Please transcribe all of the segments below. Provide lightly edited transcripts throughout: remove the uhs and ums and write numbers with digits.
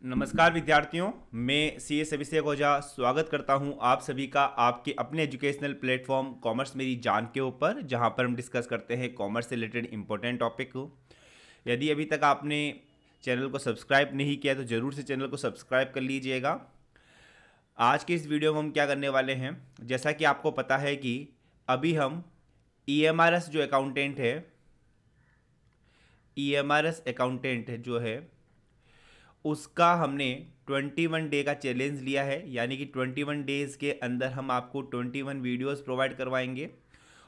नमस्कार विद्यार्थियों, मैं CS अभिषेक ओझा स्वागत करता हूं आप सभी का आपके अपने एजुकेशनल प्लेटफॉर्म कॉमर्स मेरी जान के ऊपर, जहां पर हम डिस्कस करते हैं कॉमर्स से रिलेटेड इंपॉर्टेंट टॉपिक को। यदि अभी तक आपने चैनल को सब्सक्राइब नहीं किया तो ज़रूर से चैनल को सब्सक्राइब कर लीजिएगा। आज के इस वीडियो में हम क्या करने वाले हैं, जैसा कि आपको पता है कि अभी हम EMRS जो अकाउंटेंट है, EMRS अकाउंटेंट जो है उसका हमने 21 डे का चैलेंज लिया है। यानी कि 21 डेज़ के अंदर हम आपको 21 वीडियोस प्रोवाइड करवाएंगे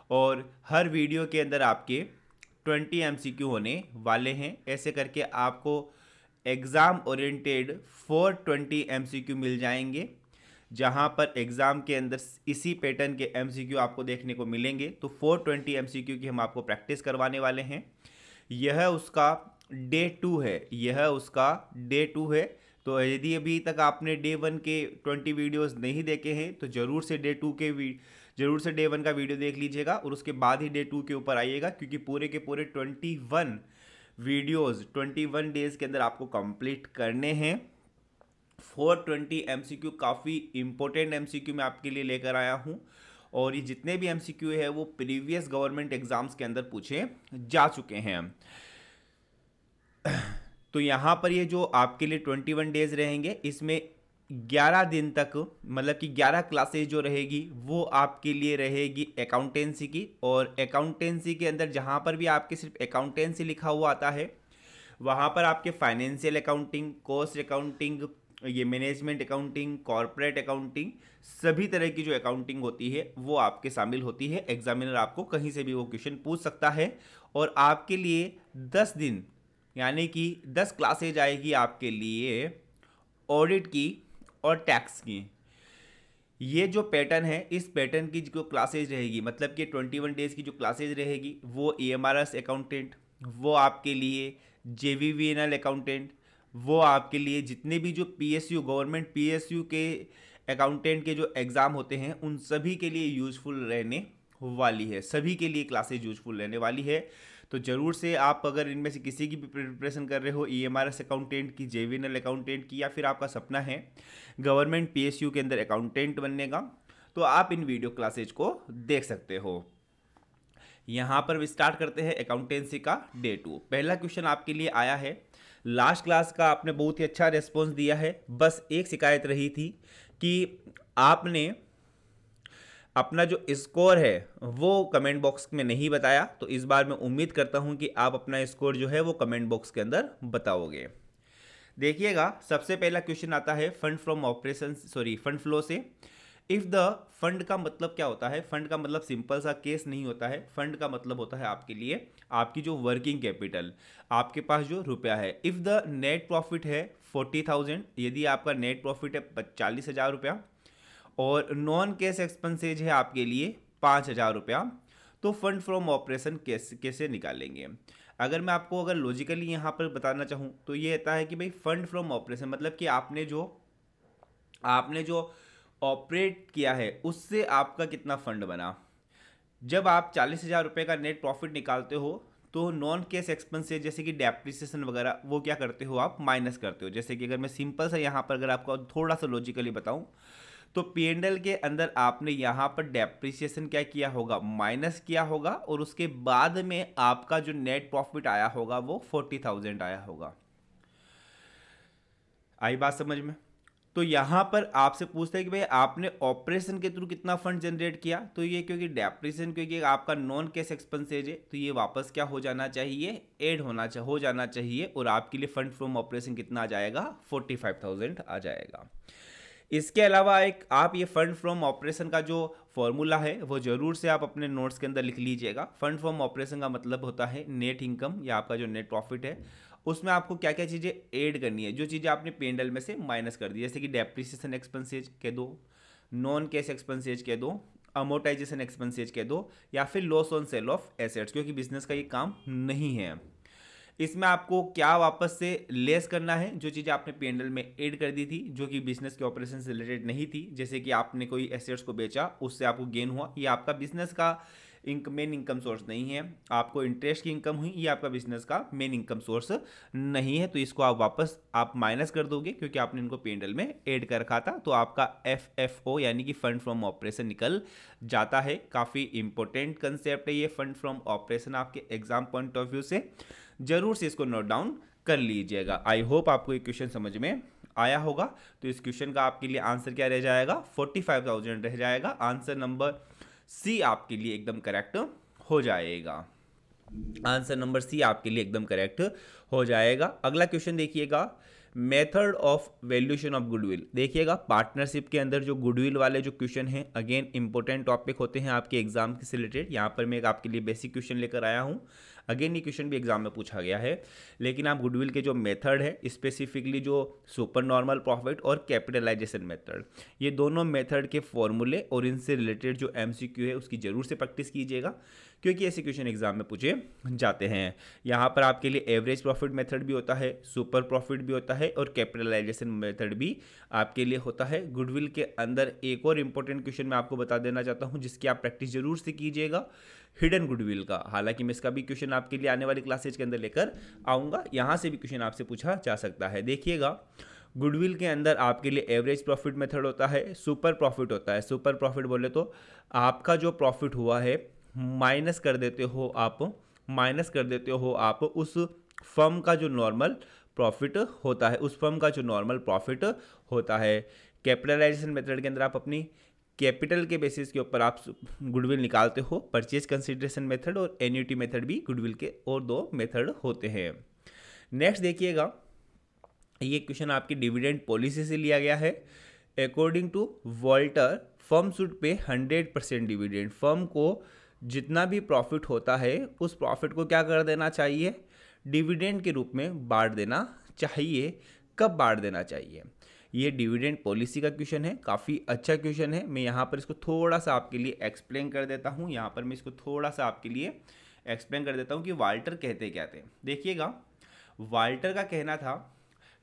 और हर वीडियो के अंदर आपके 20 MCQ होने वाले हैं। ऐसे करके आपको एग्ज़ाम ओरिएंटेड 420 MCQ मिल जाएंगे, जहां पर एग्ज़ाम के अंदर इसी पैटर्न के MCQ आपको देखने को मिलेंगे। तो 420 MCQ की हम आपको प्रैक्टिस करवाने वाले हैं। यह उसका डे 2 है, यह उसका डे 2 है। तो यदि अभी तक आपने डे 1 के 20 वीडियोस नहीं देखे हैं तो ज़रूर से डे 1 का वीडियो देख लीजिएगा और उसके बाद ही डे 2 के ऊपर आइएगा, क्योंकि पूरे के पूरे 21 वीडियोस 21 डेज़ के अंदर आपको कंप्लीट करने हैं। 420 MCQ काफ़ी इंपॉर्टेंट MCQ मैं आपके लिए लेकर आया हूँ और ये जितने भी MCQ है वो प्रीवियस गवर्नमेंट एग्जाम्स के अंदर पूछे जा चुके हैं। तो यहाँ पर ये जो आपके लिए 21 डेज रहेंगे, इसमें 11 दिन तक, मतलब कि 11 क्लासेज जो रहेगी वो आपके लिए रहेगी अकाउंटेंसी की। और अकाउंटेंसी के अंदर जहाँ पर भी आपके सिर्फ अकाउंटेंसी लिखा हुआ आता है, वहाँ पर आपके फाइनेंशियल अकाउंटिंग, कॉस्ट अकाउंटिंग, ये मैनेजमेंट अकाउंटिंग, कॉर्पोरेट अकाउंटिंग, सभी तरह की जो अकाउंटिंग होती है वो आपके शामिल होती है। एग्जामिनर आपको कहीं से भी वो क्वेश्चन पूछ सकता है। और आपके लिए 10 दिन यानी कि 10 क्लासेज आएगी आपके लिए ऑडिट की और टैक्स की। ये जो पैटर्न है, इस पैटर्न की जो क्लासेज रहेगी, मतलब कि 21 डेज़ की जो क्लासेज रहेगी वो EMRS अकाउंटेंट, वो आपके लिए JVVNL अकाउंटेंट, वो आपके लिए जितने भी जो PSU गवर्नमेंट PSU के अकाउंटेंट के जो एग्ज़ाम होते हैं उन सभी के लिए यूज़फुल रहने वाली है। सभी के लिए क्लासेज यूज़फुल रहने वाली है। तो ज़रूर से आप अगर इनमें से किसी की भी प्रिपरेशन कर रहे हो, EMRS अकाउंटेंट की, JVNL अकाउंटेंट की, या फिर आपका सपना है गवर्नमेंट PSU के अंदर अकाउंटेंट बनने का, तो आप इन वीडियो क्लासेज को देख सकते हो। यहाँ पर स्टार्ट करते हैं अकाउंटेंसी का डे 2। पहला क्वेश्चन आपके लिए आया है। लास्ट क्लास का आपने बहुत ही अच्छा रिस्पॉन्स दिया है। बस एक शिकायत रही थी कि आपने अपना जो स्कोर है वो कमेंट बॉक्स में नहीं बताया। तो इस बार मैं उम्मीद करता हूं कि आप अपना स्कोर जो है वो कमेंट बॉक्स के अंदर बताओगे। देखिएगा, सबसे पहला क्वेश्चन आता है फंड फ्लो से। इफ द फंड का मतलब क्या होता है? फंड का मतलब सिंपल सा केस नहीं होता है। फंड का मतलब होता है आपके लिए आपकी जो वर्किंग कैपिटल, आपके पास जो रुपया है। इफ द नेट प्रॉफिट है 40,000, यदि आपका नेट प्रॉफिट है 40,000 रुपया और नॉन कैश एक्सपेंसेज है आपके लिए 5,000 रुपया, तो फंड फ्रॉम ऑपरेशन कैसे निकालेंगे? अगर मैं आपको अगर लॉजिकली यहाँ पर बताना चाहूँ तो ये रहता है कि भाई फंड फ्रॉम ऑपरेशन मतलब कि आपने जो ऑपरेट किया है उससे आपका कितना फंड बना। जब आप 40,000 रुपये का नेट प्रॉफिट निकालते हो तो नॉन कैश एक्सपेंसेस जैसे कि डेप्रिसिएशन वगैरह वो क्या करते हो, आप माइनस करते हो। जैसे कि अगर मैं सिंपल सा यहाँ पर अगर आपको थोड़ा सा लॉजिकली बताऊँ तो P&L के अंदर आपने यहाँ पर डेप्रिसिएशन क्या किया होगा, माइनस किया होगा, और उसके बाद में आपका जो नेट प्रॉफिट आया होगा वो 40,000 आया होगा। आई बात समझ में? तो यहाँ पर आपसे पूछता है कि भाई आपने ऑपरेशन के थ्रू कितना फंड जनरेट किया। तो ये क्योंकि डेप्रिसिएशन क्योंकि आपका नॉन कैश एक्सपेंसेज है तो ये वापस क्या हो जाना चाहिए, ऐड हो जाना चाहिए, और आपके लिए फंड फ्रॉम ऑपरेशन कितना आ जाएगा, 45,000 आ जाएगा। इसके अलावा एक आप ये फंड फ्रॉम ऑपरेशन का जो फॉर्मूला है वो जरूर से आप अपने नोट्स के अंदर लिख लीजिएगा। फंड फ्रॉम ऑपरेशन का मतलब होता है नेट इनकम या आपका जो नेट प्रॉफिट है उसमें आपको क्या क्या चीज़ें ऐड करनी है, जो चीज़ें आपने P&L में से माइनस कर दी, जैसे कि डेप्रिसिएशन एक्सपेंसेज कह दो, नॉन कैश एक्सपेंसेज कह दो, अमोर्टाइजेशन एक्सपेंसेज कह दो, या फिर loss on sale of assets, क्योंकि बिजनेस का ये काम नहीं है। इसमें आपको क्या वापस से लेस करना है, जो चीज़ें आपने P&L में ऐड कर दी थी जो कि बिजनेस के ऑपरेशन से रिलेटेड नहीं थी, जैसे कि आपने कोई एसेट्स को बेचा उससे आपको गेन हुआ, ये आपका बिजनेस का मेन इनकम सोर्स नहीं है, आपको इंटरेस्ट की इनकम हुई, ये आपका बिजनेस का मेन इनकम सोर्स नहीं है, तो इसको आप वापस आप माइनस कर दोगे क्योंकि आपने इनको P&L में ऐड कर रखा था, तो आपका FFO यानी कि फंड फ्रॉम ऑपरेशन निकल जाता है। काफ़ी इंपॉर्टेंट कंसेप्ट है ये फंड फ्रॉम ऑपरेशन आपके एग्जाम पॉइंट ऑफ व्यू से, जरूर से इसको नोट डाउन कर लीजिएगा। आई होप आपको ये क्वेश्चन समझ में आया होगा। तो इस क्वेश्चन का आपके लिए आंसर क्या रह जाएगा, 45,000 रह जाएगा। आंसर नंबर सी आपके लिए एकदम करेक्ट हो जाएगा। आंसर नंबर सी आपके लिए एकदम करेक्ट हो जाएगा। अगला क्वेश्चन देखिएगा, method of valuation of goodwill. देखिएगा पार्टनरशिप के अंदर जो गुडविल वाले जो क्वेश्चन हैं अगेन इंपॉर्टेंट टॉपिक होते हैं आपके एग्जाम से रिलेटेड। यहाँ पर मैं एक आपके लिए बेसिक क्वेश्चन लेकर आया हूँ। अगेन ये क्वेश्चन भी एग्जाम में पूछा गया है, लेकिन आप गुडविल के जो मेथड है, स्पेसिफिकली जो सुपर नॉर्मल प्रॉफिट और कैपिटलाइजेशन मेथड, ये दोनों मेथड के फॉर्मूले और इनसे रिलेटेड जो MCQ है उसकी जरूर से प्रैक्टिस कीजिएगा, क्योंकि ऐसे क्वेश्चन एग्जाम में पूछे जाते हैं। यहाँ पर आपके लिए एवरेज प्रॉफिट मेथड भी होता है, सुपर प्रॉफिट भी होता है और कैपिटलाइजेशन मेथड भी आपके लिए होता है। गुडविल के अंदर एक और इंपॉर्टेंट क्वेश्चन मैं आपको बता देना चाहता हूँ, जिसकी आप प्रैक्टिस जरूर से कीजिएगा, हिडन गुडविल का। हालांकि मैं इसका भी क्वेश्चन आपके लिए आने वाली क्लासेज के अंदर लेकर आऊँगा, यहाँ से भी क्वेश्चन आपसे पूछा जा सकता है। देखिएगा गुडविल के अंदर आपके लिए एवरेज प्रॉफिट मेथड होता है, सुपर प्रॉफिट होता है। सुपर प्रॉफिट बोले तो आपका जो प्रॉफिट हुआ है माइनस कर देते हो आप उस फर्म का जो नॉर्मल प्रॉफिट होता है, उस फर्म का जो नॉर्मल प्रॉफिट होता है। कैपिटलाइजेशन मेथड के अंदर आप अपनी कैपिटल के बेसिस के ऊपर आप गुडविल निकालते हो। परचेज कंसिडरेशन मेथड और एन्युटी मेथड भी गुडविल के और दो मेथड होते हैं। नेक्स्ट देखिएगा, ये क्वेश्चन आपकी डिविडेंड पॉलिसी से लिया गया है। According to Walter, firm should pay 100% dividend. Firm को जितना भी प्रॉफिट होता है उस प्रॉफिट को क्या कर देना चाहिए, डिविडेंड के रूप में बांट देना चाहिए। कब बांट देना चाहिए, ये डिविडेंड पॉलिसी का क्वेश्चन है, काफ़ी अच्छा क्वेश्चन है। मैं यहाँ पर इसको थोड़ा सा आपके लिए एक्सप्लेन कर देता हूँ कि वाल्टर कहते क्या थे। देखिएगा वाल्टर का कहना था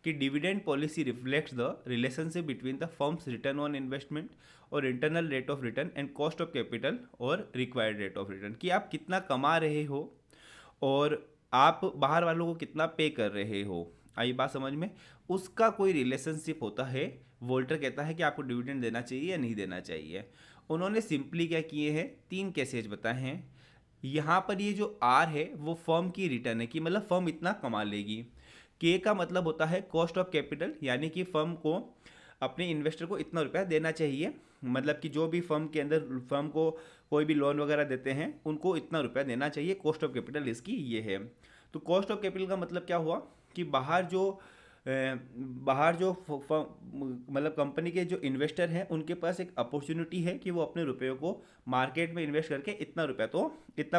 कि dividend policy reflects the relationship between the firm's return on investment और internal rate of return and cost of capital और रिक्वायर्ड रेट ऑफ रिटर्न, कि आप कितना कमा रहे हो और आप बाहर वालों को कितना पे कर रहे हो। आई बात समझ में, उसका कोई रिलेशनशिप होता है। वोल्टर कहता है कि आपको डिविडेंड देना चाहिए या नहीं देना चाहिए। उन्होंने सिंपली क्या किए हैं, 3 केसेज बताए हैं। यहाँ पर ये जो आर है वो फर्म की रिटर्न है, कि मतलब फर्म इतना कमा लेगी। के का मतलब होता है कॉस्ट ऑफ कैपिटल, यानी कि फर्म को अपने इन्वेस्टर को इतना रुपया देना चाहिए। मतलब कि जो भी फर्म के अंदर फर्म को कोई भी लोन वगैरह देते हैं उनको इतना रुपया देना चाहिए। कॉस्ट ऑफ कैपिटल इसकी ये है। तो कॉस्ट ऑफ कैपिटल का मतलब क्या हुआ कि बाहर जो मतलब कंपनी के जो इन्वेस्टर हैं उनके पास एक अपॉर्चुनिटी है कि वो अपने रुपयों को मार्केट में इन्वेस्ट करके इतना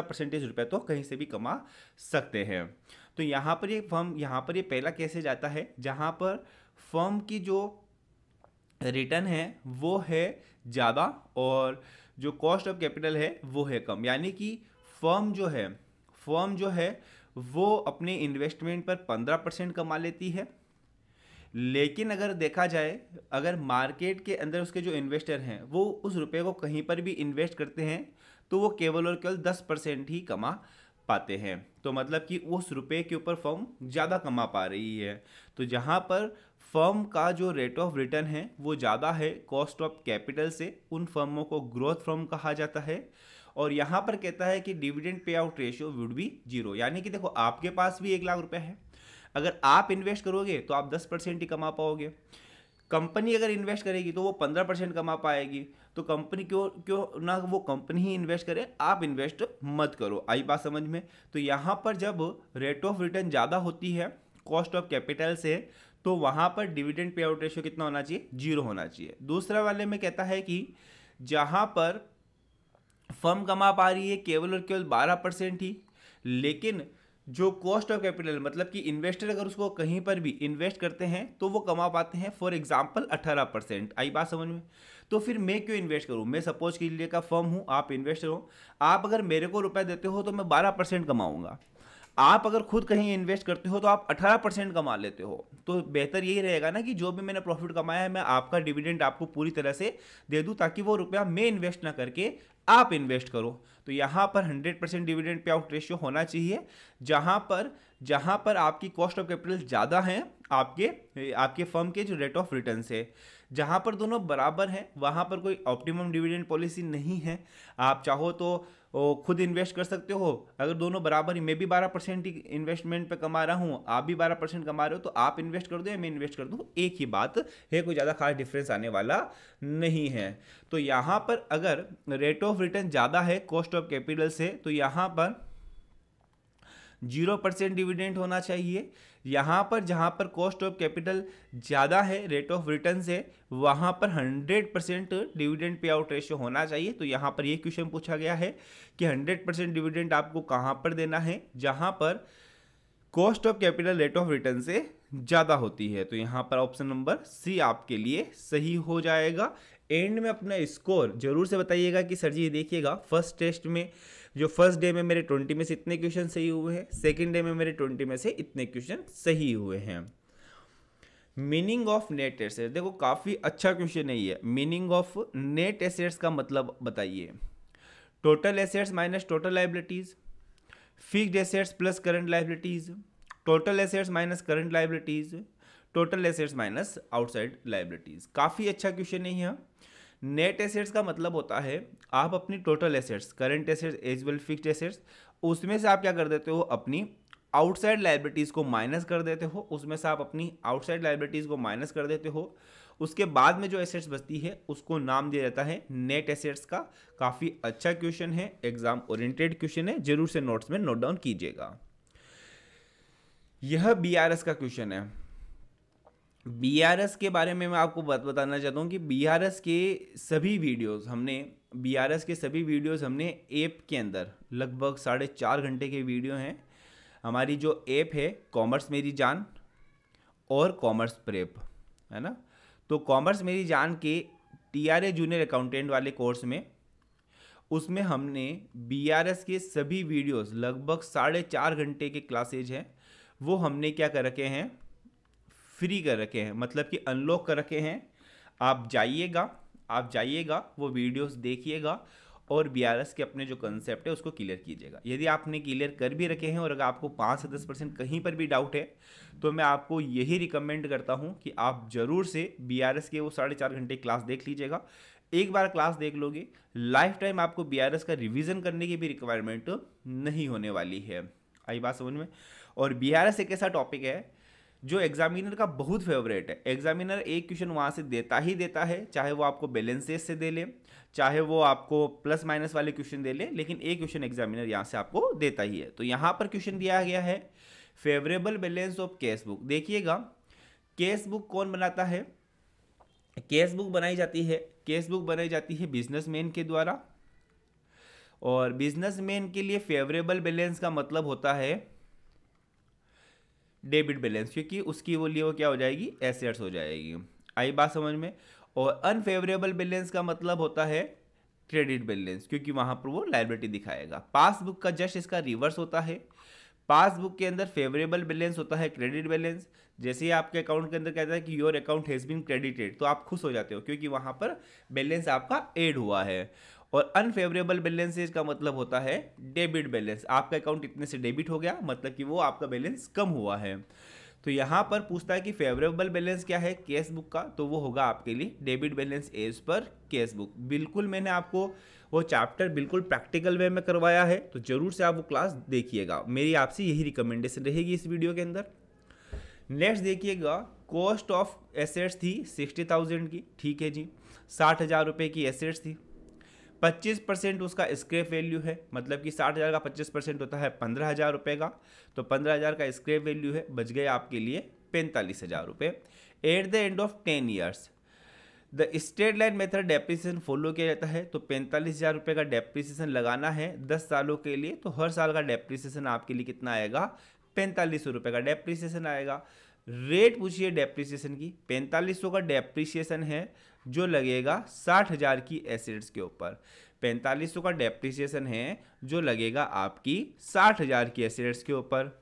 परसेंटेज रुपया तो कहीं से भी कमा सकते हैं। तो यहाँ पर ये पहला केसेज आता है जहाँ पर फर्म की जो रिटर्न है वो है ज़्यादा और जो कॉस्ट ऑफ कैपिटल है वो है कम, यानी कि फर्म जो है वो अपने इन्वेस्टमेंट पर 15% कमा लेती है। लेकिन अगर देखा जाए, अगर मार्केट के अंदर उसके जो इन्वेस्टर हैं वो उस रुपये को कहीं पर भी इन्वेस्ट करते हैं तो वो केवल और केवल 10% ही कमा पाते हैं। तो मतलब कि उस रुपये के ऊपर फर्म ज़्यादा कमा पा रही है। तो जहाँ पर फर्म का जो रेट ऑफ रिटर्न है वो ज़्यादा है कॉस्ट ऑफ कैपिटल से, उन फर्मों को ग्रोथ फर्म कहा जाता है। और यहाँ पर कहता है कि dividend pay out ratio would be 0, यानी कि देखो आपके पास भी 1 लाख रुपए है, अगर आप इन्वेस्ट करोगे तो आप 10% ही कमा पाओगे। कंपनी अगर इन्वेस्ट करेगी तो वो 15% कमा पाएगी। तो कंपनी क्यों ना वो कंपनी ही इन्वेस्ट करे, आप इन्वेस्ट मत करो। आई बात समझ में। तो यहाँ पर जब रेट ऑफ रिटर्न ज़्यादा होती है कॉस्ट ऑफ कैपिटल से, तो वहाँ पर डिविडेंड पे आउट रेशियो कितना होना चाहिए, 0 होना चाहिए। दूसरा वाले में कहता है कि जहाँ पर फर्म कमा पा रही है केवल और केवल 12% ही, लेकिन जो कॉस्ट ऑफ कैपिटल मतलब कि इन्वेस्टर अगर उसको कहीं पर भी इन्वेस्ट करते हैं तो वो कमा पाते हैं फॉर एग्जांपल 18%। आई बात समझ में। तो फिर मैं क्यों इन्वेस्ट करूं, मैं सपोज कीजिए का फर्म हूं, आप इन्वेस्टर हो, आप अगर मेरे को रुपया देते हो तो मैं 12% कमाऊंगा। आप अगर खुद कहीं इन्वेस्ट करते हो तो आप 18% कमा लेते हो। तो बेहतर यही रहेगा ना कि जो भी मैंने प्रॉफिट कमाया है मैं आपका डिविडेंड आपको पूरी तरह से दे दूं, ताकि वो रुपया मैं इन्वेस्ट ना करके आप इन्वेस्ट करो। तो यहाँ पर 100% डिविडेंड पे आउट रेशियो होना चाहिए, जहाँ पर आपकी कॉस्ट ऑफ कैपिटल ज़्यादा है आपके फर्म के जो रेट ऑफ रिटर्न से। जहाँ पर दोनों बराबर हैं वहाँ पर कोई ऑप्टिमम डिविडेंड पॉलिसी नहीं है। आप चाहो तो खुद इन्वेस्ट कर सकते हो, अगर दोनों बराबर ही, मैं भी 12% ही इन्वेस्टमेंट पे कमा रहा हूँ, आप भी 12% कमा रहे हो, तो आप इन्वेस्ट कर दो या मैं इन्वेस्ट कर दूँ, एक ही बात है, कोई ज़्यादा खास डिफरेंस आने वाला नहीं है। तो यहाँ पर अगर रेट ऑफ रिटर्न ज़्यादा है कॉस्ट ऑफ कैपिटल से, तो यहाँ पर 0% डिविडेंड होना चाहिए। यहाँ पर जहाँ पर कॉस्ट ऑफ कैपिटल ज़्यादा है रेट ऑफ रिटर्न से, वहाँ पर 100% डिविडेंड पे आउट रेशियो होना चाहिए। तो यहाँ पर ये क्वेश्चन पूछा गया है कि 100% डिविडेंड आपको कहाँ पर देना है, जहाँ पर cost of capital rate of return से ज़्यादा होती है। तो यहाँ पर ऑप्शन नंबर सी आपके लिए सही हो जाएगा। एंड में अपना स्कोर जरूर से बताइएगा कि सर जी देखिएगा फर्स्ट टेस्ट में जो फर्स्ट डे में मेरे 20 में से इतने क्वेश्चन सही हुए हैं, सेकंड डे में मेरे 20 में से इतने क्वेश्चन सही हुए हैं। मीनिंग ऑफ नेट एसेट्स, देखो काफ़ी अच्छा क्वेश्चन है ये। मीनिंग ऑफ नेट एसेट्स का मतलब बताइए। Total assets minus total liabilities, fixed assets plus current liabilities, total assets minus current liabilities, total assets minus outside liabilities. काफ़ी अच्छा क्वेश्चन है यह। नेट एसेट्स का मतलब होता है आप अपनी total assets, current assets as well fixed assets, उसमें से आप क्या कर देते हो, अपनी आउटसाइड लाइबिलिटीज़ को माइनस कर देते हो, उसमें से आप अपनी आउटसाइड लाइबिलिटीज़ को माइनस कर देते हो। उसके बाद में जो एसेट्स बचती है उसको नाम दिया जाता है नेट एसेट्स का। काफ़ी अच्छा क्वेश्चन है, एग्जाम ओरिएंटेड क्वेश्चन है, जरूर से नोट्स में नोट डाउन कीजिएगा। यह बीआरएस का क्वेश्चन है। बीआरएस के बारे में मैं आपको बताना चाहता हूँ कि बीआरएस के सभी वीडियोस हमने ऐप के अंदर लगभग 4.5 घंटे के वीडियो हैं। हमारी जो ऐप है कॉमर्स मेरी जान और कॉमर्स प्रेप, है ना। तो कॉमर्स मेरी जान के टीआरए जूनियर अकाउंटेंट वाले कोर्स में, उसमें हमने बीआरएस के सभी वीडियोस लगभग 4.5 घंटे के क्लासेज हैं, वो हमने क्या कर रखे हैं, फ्री कर रखे हैं, मतलब कि अनलॉक कर रखे हैं। आप जाइएगा वो वीडियोस देखिएगा और बीआरएस के अपने जो कंसेप्ट है उसको क्लियर कीजिएगा। यदि आपने क्लियर कर भी रखे हैं और अगर आपको 5 से 10% कहीं पर भी डाउट है, तो मैं आपको यही रिकमेंड करता हूं कि आप जरूर से बीआरएस के वो 4.5 घंटे क्लास देख लीजिएगा। एक बार क्लास देख लोगे, लाइफ टाइम आपको बीआरएस का रिवीजन करने की भी रिक्वायरमेंट नहीं होने वाली है। आई बात समझ में। और बीआरएस एक ऐसा टॉपिक है जो एग्जामिनर का बहुत फेवरेट है। एग्जामिनर एक क्वेश्चन वहाँ से देता ही देता है, चाहे वो आपको बैलेंसेस से दे ले, चाहे वो आपको प्लस माइनस वाले क्वेश्चन दे ले, लेकिन एक क्वेश्चन एग्जामिनर यहाँ से आपको देता ही है। तो यहाँ पर क्वेश्चन दिया गया है favourable balance of cash book. देखिएगा कैश बुक कौन बनाता है, कैश बुक बनाई जाती है बिजनेसमैन के द्वारा, और बिजनेसमैन के लिए फेवरेबल बैलेंस का मतलब होता है डेबिट बैलेंस, क्योंकि उसकी वो लिए वो क्या हो जाएगी, एसेट्स हो जाएगी। आई बात समझ में। और अनफेवरेबल बैलेंस का मतलब होता है क्रेडिट बैलेंस, क्योंकि वहां पर वो लायबिलिटी दिखाएगा। पासबुक का जस्ट इसका रिवर्स होता है। पासबुक के अंदर फेवरेबल बैलेंस होता है क्रेडिट बैलेंस। जैसे ही आपके अकाउंट के अंदर कहता है कि your account has been credited, तो आप खुश हो जाते हो क्योंकि वहां पर बैलेंस आपका ऐड हुआ है। और अनफेवरेबल बैलेंसेज का मतलब होता है डेबिट बैलेंस। आपका अकाउंट इतने से डेबिट हो गया, मतलब कि वो आपका बैलेंस कम हुआ है। तो यहाँ पर पूछता है कि फेवरेबल बैलेंस क्या है कैश बुक का, तो वो होगा आपके लिए debit balance as per cash book. बिल्कुल मैंने आपको वो चैप्टर बिल्कुल प्रैक्टिकल वे में करवाया है, तो जरूर से आप वो क्लास देखिएगा। मेरी आपसे यही रिकमेंडेशन रहेगी इस वीडियो के अंदर। नेक्स्ट देखिएगा, कॉस्ट ऑफ एसेट्स थी 60,000 की, ठीक है जी, 60,000 रुपये की एसेट्स थी। 25% उसका स्क्रैप वैल्यू है, मतलब कि 60,000 का 25% होता है 15,000 रुपये का, तो 15,000 का स्क्रैप वैल्यू है, बच गए आपके लिए 45,000 रुपये। At the end of 10 years the straight line method depreciation follow किया जाता है, तो 45,000 रुपये का डेप्रिसिएशन लगाना है 10 सालों के लिए, तो हर साल का डेप्रिसिएशन आपके लिए कितना आएगा, 4500 रुपये का डेप्रिसिएशन आएगा। रेट पूछिए डेप्रिसिएशन की, 4500 का डेप्रिसिएशन है जो लगेगा 60,000 की एसेट्स के ऊपर। 4500 का डेप्रिसिएशन है जो लगेगा आपकी 60,000 की एसेट्स के ऊपर।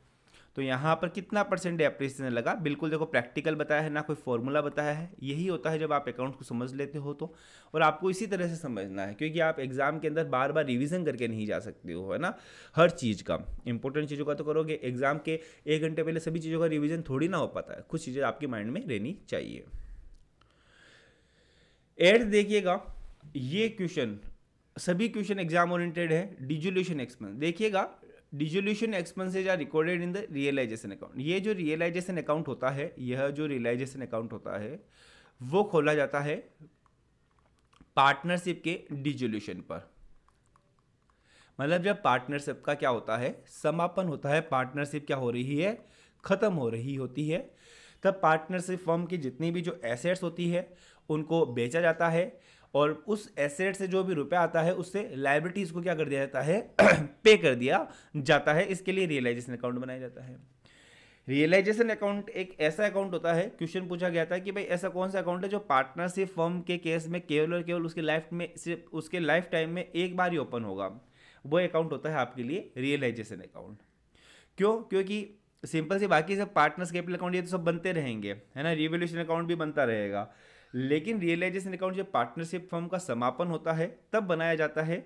तो यहाँ पर कितना परसेंट डेप्रिसिएशन लगा, बिल्कुल देखो प्रैक्टिकल बताया है ना, कोई फॉर्मूला बताया है। यही होता है जब आप अकाउंट को समझ लेते हो तो, और आपको इसी तरह से समझना है, क्योंकि आप एग्जाम के अंदर बार बार रिवीजन करके नहीं जा सकते हो, है ना। हर चीज़ का, इंपॉर्टेंट चीज़ों का तो करोगे, एग्जाम के 1 घंटे पहले सभी चीज़ों का रिविजन थोड़ी ना हो पाता है, कुछ चीज़ें आपके माइंड में रहनी चाहिए। एट देखिएगा, ये क्वेश्चन, सभी क्वेश्चन एग्जाम ओरिएंटेड है। डिसोल्यूशन एक्सपेंस देखिएगा, dissolution expenses are recorded in the realization account. ये जो रियलाइजेशन अकाउंट होता है, यह जो रियलाइजेशन अकाउंट होता है वो खोला जाता है पार्टनरशिप के डिसोल्यूशन पर। मतलब जब पार्टनरशिप का क्या होता है, समापन होता है, पार्टनरशिप क्या हो रही है, खत्म हो रही होती है, तब पार्टनरशिप फर्म की जितनी भी जो एसेट्स होती है उनको बेचा जाता है, और उस एसेट से जो भी रुपया आता है उससे लायबिलिटीज को क्या कर दिया जाता है पे कर दिया जाता है। इसके लिए रियलाइजेशन अकाउंट बनाया जाता है। रियलाइजेशन अकाउंट एक ऐसा अकाउंट होता है, क्वेश्चन पूछा गया था कि भाई ऐसा कौन सा अकाउंट है जो पार्टनरशिप फर्म के केस में केवल और केवल उसके लाइफ में, सिर्फ उसके लाइफ टाइम में एक बार ही ओपन होगा, वो अकाउंट होता है आपके लिए रियलाइजेशन अकाउंट। क्यों? क्योंकि सिंपल सी, बाकी सब पार्टनर्स कैपिटल अकाउंट ये तो सब बनते रहेंगे, है ना, रिवोल्यूशन अकाउंट भी बनता रहेगा, लेकिन रियलाइजेशन अकाउंट जब पार्टनरशिप फर्म का समापन होता है तब बनाया जाता है।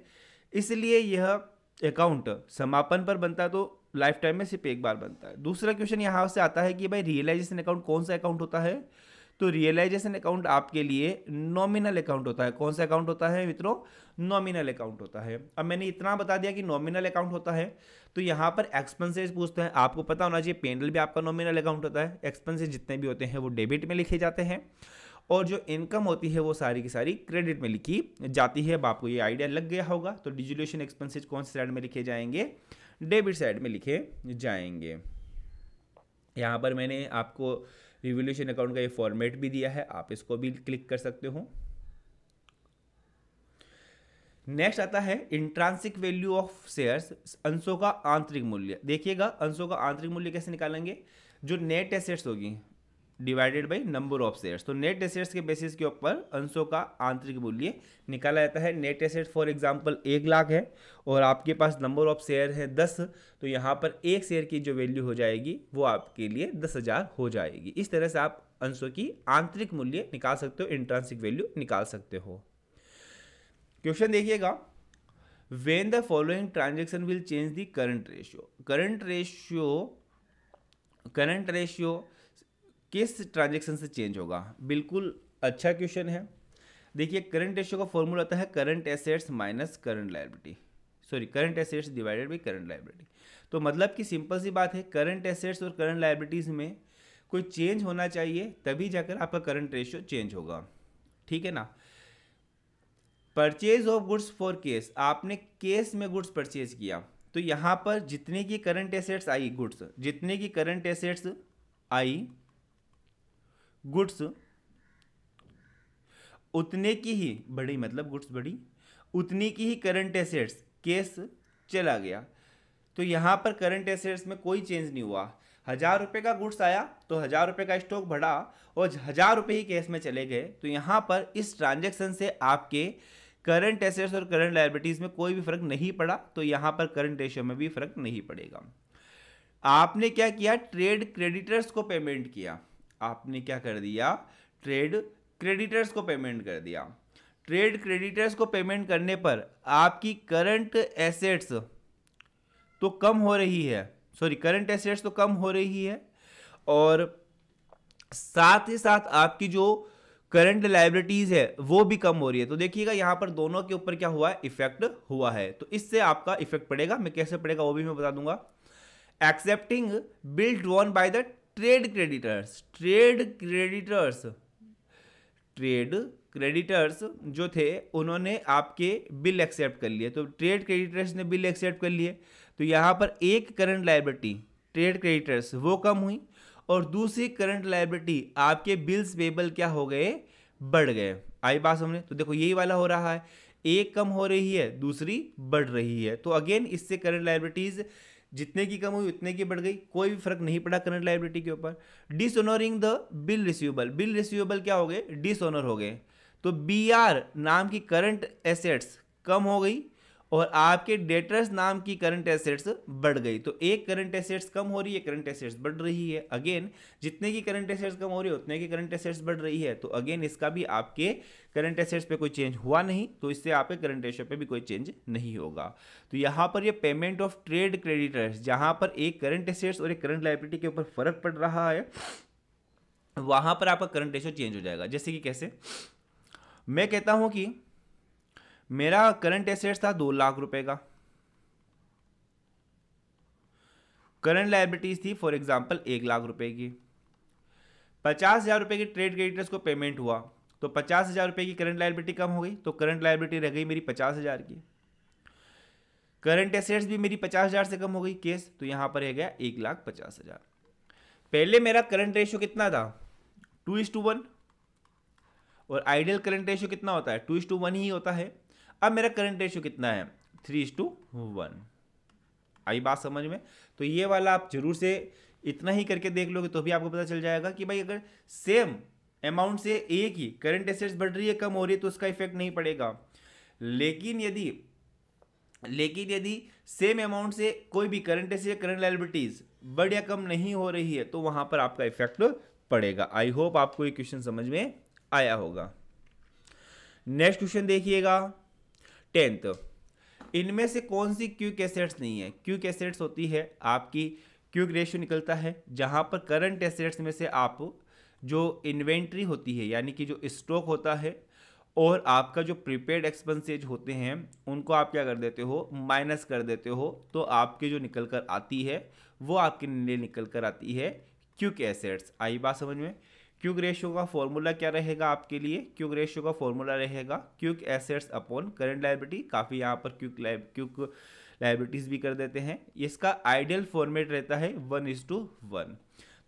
इसलिए यह अकाउंट समापन पर बनता है, तो लाइफ टाइम में सिर्फ एक बार बनता है। दूसरा क्वेश्चन यहाँ से आता है कि भाई रियलाइजेशन अकाउंट कौन सा अकाउंट होता है, तो रियलाइजेशन अकाउंट आपके लिए नॉमिनल अकाउंट होता है। कौन सा अकाउंट होता है मित्रों? नॉमिनल अकाउंट होता है। अब मैंने इतना बता दिया कि नॉमिनल अकाउंट होता है, तो यहाँ पर एक्सपेंसेस पूछते हैं, आपको पता होना चाहिए पेनल भी आपका नॉमिनल अकाउंट होता है। एक्सपेंसेस जितने भी होते हैं वो डेबिट में लिखे जाते हैं, और जो इनकम होती है वो सारी की सारी क्रेडिट में लिखी जाती है। अब आपको ये आइडिया लग गया होगा। तो डिसोल्यूशन एक्सपेंसेस कौन से साइड में लिखे जाएंगे? डेबिट साइड में लिखे जाएंगे। यहाँ पर मैंने आपको रिवोल्यूशन अकाउंट का ये फॉर्मेट भी दिया है, आप इसको भी क्लिक कर सकते हो। नेक्स्ट आता है इंट्रांसिक वैल्यू ऑफ शेयर्स, अंशों का आंतरिक मूल्य। देखिएगा अंशों का आंतरिक मूल्य कैसे निकालेंगे? जो नेट एसेट्स होगी divided by number of shares, तो नेट एसेट्स के बेसिस के ऊपर अंशों का आंतरिक मूल्य निकाला जाता है। Net asset for example 1 lakh है और आपके पास नंबर ऑफ शेयर है 10, तो यहाँ पर एक शेयर की जो वैल्यू हो जाएगी वो आपके लिए 10,000 हो जाएगी। इस तरह से आप अंशों की आंतरिक मूल्य निकाल सकते हो, इंट्रांसिक वैल्यू निकाल सकते हो। क्वेश्चन देखिएगा, when the following transaction will change the current ratio. Current ratio किस ट्रांजेक्शन से चेंज होगा? बिल्कुल अच्छा क्वेश्चन है। देखिए करंट रेशियो का फॉर्मूला होता है current assets minus current liability, sorry current assets divided by current liability. तो मतलब कि सिंपल सी बात है, करंट एसेट्स और करंट लायबिलिटीज में कोई चेंज होना चाहिए, तभी जाकर आपका करंट रेशियो चेंज होगा, ठीक है ना। Purchase of goods for case, आपने केस में गुड्स परचेज किया, तो यहाँ पर जितने की करंट एसेट्स आई गुड्स, जितने की करंट एसेट्स आई गुड्स उतने की ही बढ़ी, मतलब गुड्स बढ़ी उतनी की ही करंट एसेट्स केस चला गया। तो यहाँ पर करंट एसेट्स में कोई चेंज नहीं हुआ। 1,000 रुपये का गुड्स आया तो 1,000 रुपये का स्टॉक बढ़ा और 1,000 रुपये ही केस में चले गए। तो यहाँ पर इस ट्रांजेक्शन से आपके करंट एसेट्स और करंट लायबिलिटीज में कोई भी फर्क नहीं पड़ा, तो यहाँ पर करंट रेशियो में भी फर्क नहीं पड़ेगा। आपने क्या किया? ट्रेड क्रेडिटर्स को पेमेंट किया। आपने क्या कर दिया? ट्रेड क्रेडिटर्स को पेमेंट कर दिया। ट्रेड क्रेडिटर्स को पेमेंट करने पर आपकी करंट एसेट्स तो कम हो रही है, सॉरी करंट एसेट्स तो कम हो रही है, और साथ ही साथ आपकी जो करंट लायबिलिटीज है वो भी कम हो रही है। तो देखिएगा यहाँ पर दोनों के ऊपर क्या हुआ है? इफेक्ट हुआ है। तो इससे आपका इफेक्ट पड़ेगा, मैं कैसे पड़ेगा वो भी मैं बता दूंगा। Accepting bill drawn by the trade creditors. Trade creditors जो थे उन्होंने आपके बिल एक्सेप्ट कर लिए, तो ट्रेड क्रेडिटर्स ने बिल एक्सेप्ट कर लिए, तो यहाँ पर एक करंट लायबिलिटी ट्रेड क्रेडिटर्स वो कम हुई, और दूसरी करंट लायबिलिटी आपके बिल्स पेबल क्या हो गए? बढ़ गए। आई बात समझे? तो देखो यही वाला हो रहा है, एक कम हो रही है दूसरी बढ़ रही है। तो अगेन इससे करंट लायबिलिटीज जितने की कम हुई उतने की बढ़ गई, कोई भी फर्क नहीं पड़ा करंट लायबिलिटी के ऊपर। Dishonouring the bill receivable, bill receivable क्या हो गए? डिसऑनर हो गए। तो BR नाम की करंट एसेट्स कम हो गई और आपके डेटर्स नाम की करंट एसेट्स बढ़ गई। तो एक करंट एसेट्स कम हो रही है, करंट एसेट्स बढ़ रही है। अगेन जितने की करंट एसेट्स कम हो रही है उतने की करंट एसेट्स बढ़ रही है। तो अगेन इसका भी आपके करंट एसेट्स पे कोई चेंज हुआ नहीं, तो इससे आपके करंट रेशियो पे भी कोई चेंज नहीं होगा। तो यहाँ पर ये पेमेंट ऑफ ट्रेड क्रेडिटर्स, जहाँ पर एक करंट एसेट्स और एक करंट लायबिलिटी के ऊपर फर्क पड़ रहा है, वहां पर आपका करंट रेशियो चेंज हो जाएगा। जैसे कि कैसे, मैं कहता हूं कि मेरा करंट एसेट्स था 2 लाख रुपए का, करंट लायबिलिटीज थी फॉर एग्जांपल 1 लाख रुपए की, 50,000 रुपए की ट्रेड क्रेडिटर्स को पेमेंट हुआ, तो 50,000 रुपए की करंट लायबिलिटी कम हो गई, तो करंट लायबिलिटी रह गई मेरी 50,000 की। करंट एसेट्स भी मेरी 50,000 से कम हो गई केस, तो यहां पर रह गया 1,50,000। पहले मेरा करंट रेशियो कितना था 2:1, और आइडियल करंट रेशियो कितना होता है 2:1 ही होता है। अब मेरा करंट रेशियो कितना है 3:1। आई बात समझ में? तो ये वाला आप जरूर से इतना ही करके देख लोगे तो भी आपको पता चल जाएगा कि भाई अगर सेम अमाउंट से एक ही करंट एसेट्स बढ़ रही है कम हो रही है तो उसका इफेक्ट नहीं पड़ेगा, लेकिन यदि सेम अमाउंट से कोई भी करंट एसेट करंट लायबिलिटीज बढ़ या कम नहीं हो रही है तो वहां पर आपका इफेक्ट पड़ेगा। आई होप आपको ये क्वेश्चन समझ में आया होगा। नेक्स्ट क्वेश्चन देखिएगा 10th, इनमें से कौन सी क्विक एसेट्स नहीं है? क्विक एसेट्स होती है आपकी, क्विक रेशियो निकलता है जहां पर करंट एसेट्स में से आप जो इन्वेंट्री होती है यानी कि जो स्टॉक होता है और आपका जो प्रीपेड एक्सपेंसेज होते हैं उनको आप क्या कर देते हो माइनस कर देते हो, तो आपके जो निकल कर आती है वो आपके लिए निकल कर आती है क्विक एसेट्स। आई बात समझ में? क्विक रेशियो का फॉर्मूला क्या रहेगा आपके लिए? क्विक रेशियो का फॉर्मूला रहेगा quick assets upon current liability. काफ़ी यहाँ पर क्विक लायबिलिटीज भी कर देते हैं। इसका आइडियल फॉर्मेट रहता है 1:1।